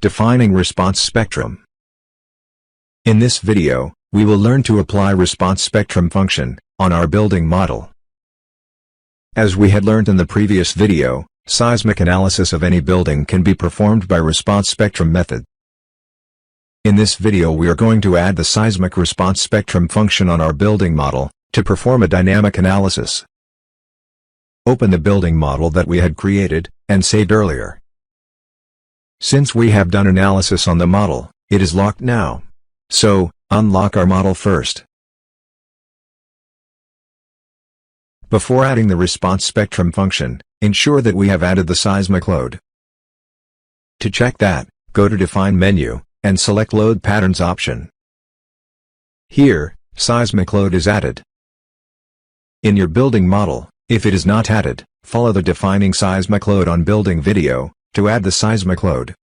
Defining response spectrum. In this video, we will learn to apply response spectrum function on our building model. As we had learned in the previous video, seismic analysis of any building can be performed by response spectrum method. In this video we are going to add the seismic response spectrum function on our building model to perform a dynamic analysis. Open the building model that we had created and saved earlier. Since we have done analysis on the model, it is locked now. So, unlock our model first. Before adding the response spectrum function, ensure that we have added the seismic load. To check that, go to Define menu, and select Load Patterns option. Here, seismic load is added. In your building model, if it is not added, follow the Defining Seismic Load on Building video to add the seismic load.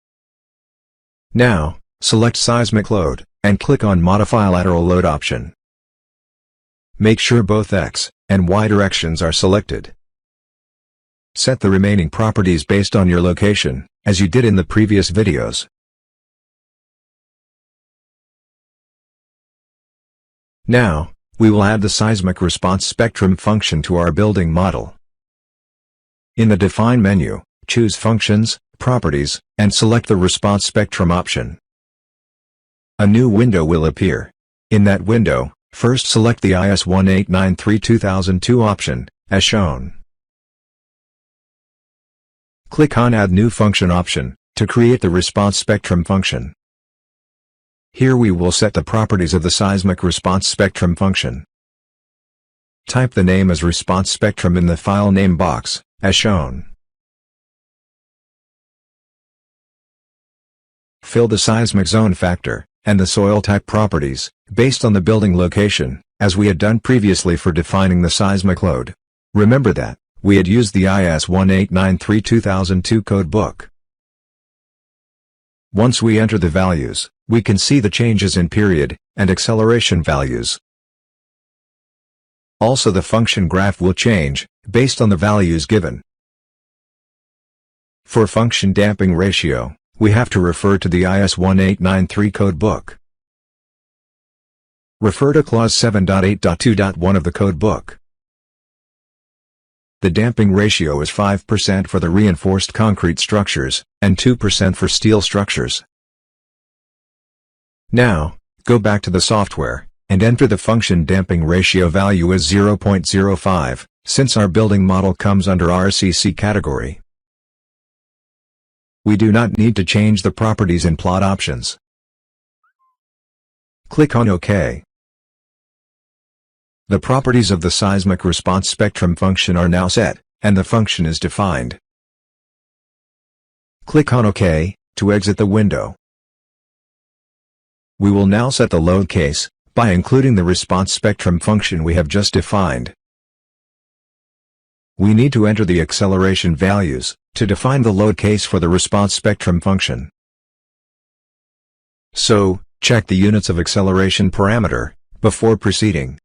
Now, select Seismic Load, and click on Modify Lateral Load option. Make sure both X and Y directions are selected. Set the remaining properties based on your location, as you did in the previous videos. Now, we will add the seismic response spectrum function to our building model. In the Define menu, choose Functions, Properties, and select the Response Spectrum option. A new window will appear. In that window, first select the IS 1893-2002 option, as shown. Click on Add New Function option, to create the response spectrum function. Here we will set the properties of the seismic response spectrum function. Type the name as response spectrum in the file name box, as shown. Fill the seismic zone factor and the soil type properties based on the building location, as we had done previously for defining the seismic load. Remember that we had used the IS 1893-2002 code book. Once we enter the values, we can see the changes in period and acceleration values. Also, the function graph will change based on the values given. For function damping ratio, we have to refer to the IS 1893 code book. Refer to clause 7.8.2.1 of the code book. The damping ratio is 5% for the reinforced concrete structures, and 2% for steel structures. Now, go back to the software, and enter the function damping ratio value as 0.05, since our building model comes under RCC category. We do not need to change the properties in plot options. Click on OK. The properties of the seismic response spectrum function are now set, and the function is defined. Click on OK to exit the window. We will now set the load case by including the response spectrum function we have just defined. We need to enter the acceleration values to define the load case for the response spectrum function. So, check the units of acceleration parameter before proceeding.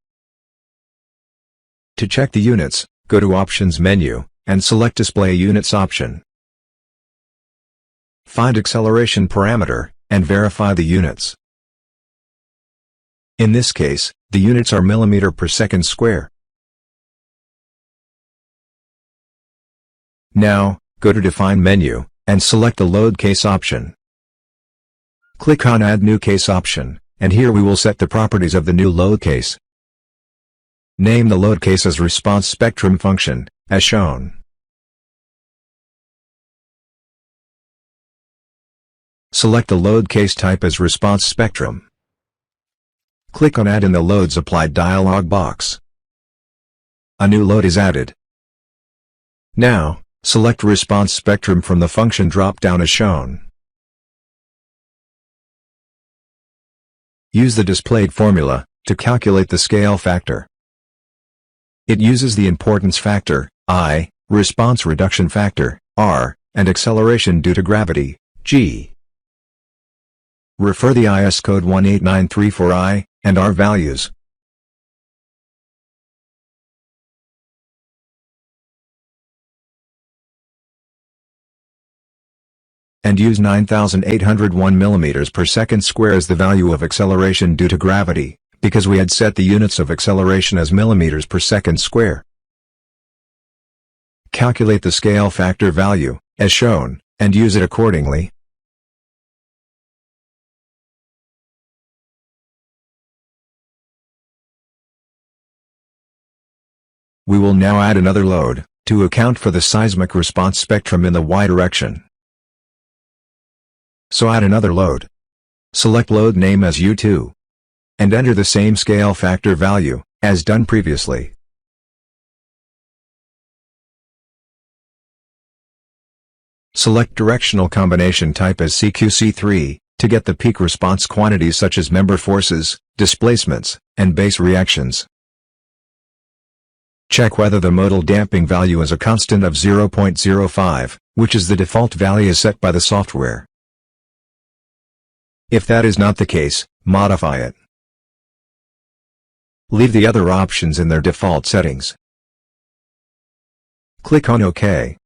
To check the units, go to Options menu, and select Display Units option. Find acceleration parameter, and verify the units. In this case, the units are millimeter per second square. Now, go to Define menu, and select the Load Case option. Click on Add New Case option, and here we will set the properties of the new load case. Name the load case as response spectrum function, as shown. Select the load case type as response spectrum. Click on Add in the Loads Applied dialog box. A new load is added. Now, select response spectrum from the function drop-down as shown. Use the displayed formula to calculate the scale factor. It uses the importance factor, I, response reduction factor, R, and acceleration due to gravity, G. Refer the IS code 1893 for I and R values. and use 9,801 mm per second square as the value of acceleration due to gravity, because we had set the units of acceleration as millimeters per second square. Calculate the scale factor value, as shown, and use it accordingly. We will now add another load, to account for the seismic response spectrum in the y direction. So add another load. Select load name as U2. And enter the same scale factor value, as done previously. Select directional combination type as CQC3, to get the peak response quantities such as member forces, displacements, and base reactions. Check whether the modal damping value is a constant of 0.05, which is the default value set by the software. If that is not the case, modify it. Leave the other options in their default settings. Click on OK.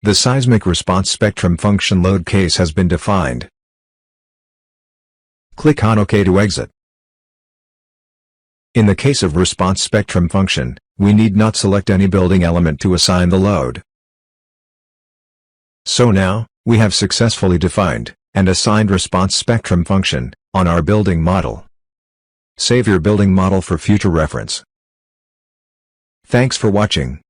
The seismic response spectrum function load case has been defined. Click on OK to exit. In the case of response spectrum function, we need not select any building element to assign the load. So now, we have successfully defined and assigned response spectrum function on our building model. Save your building model for future reference. Thanks for watching.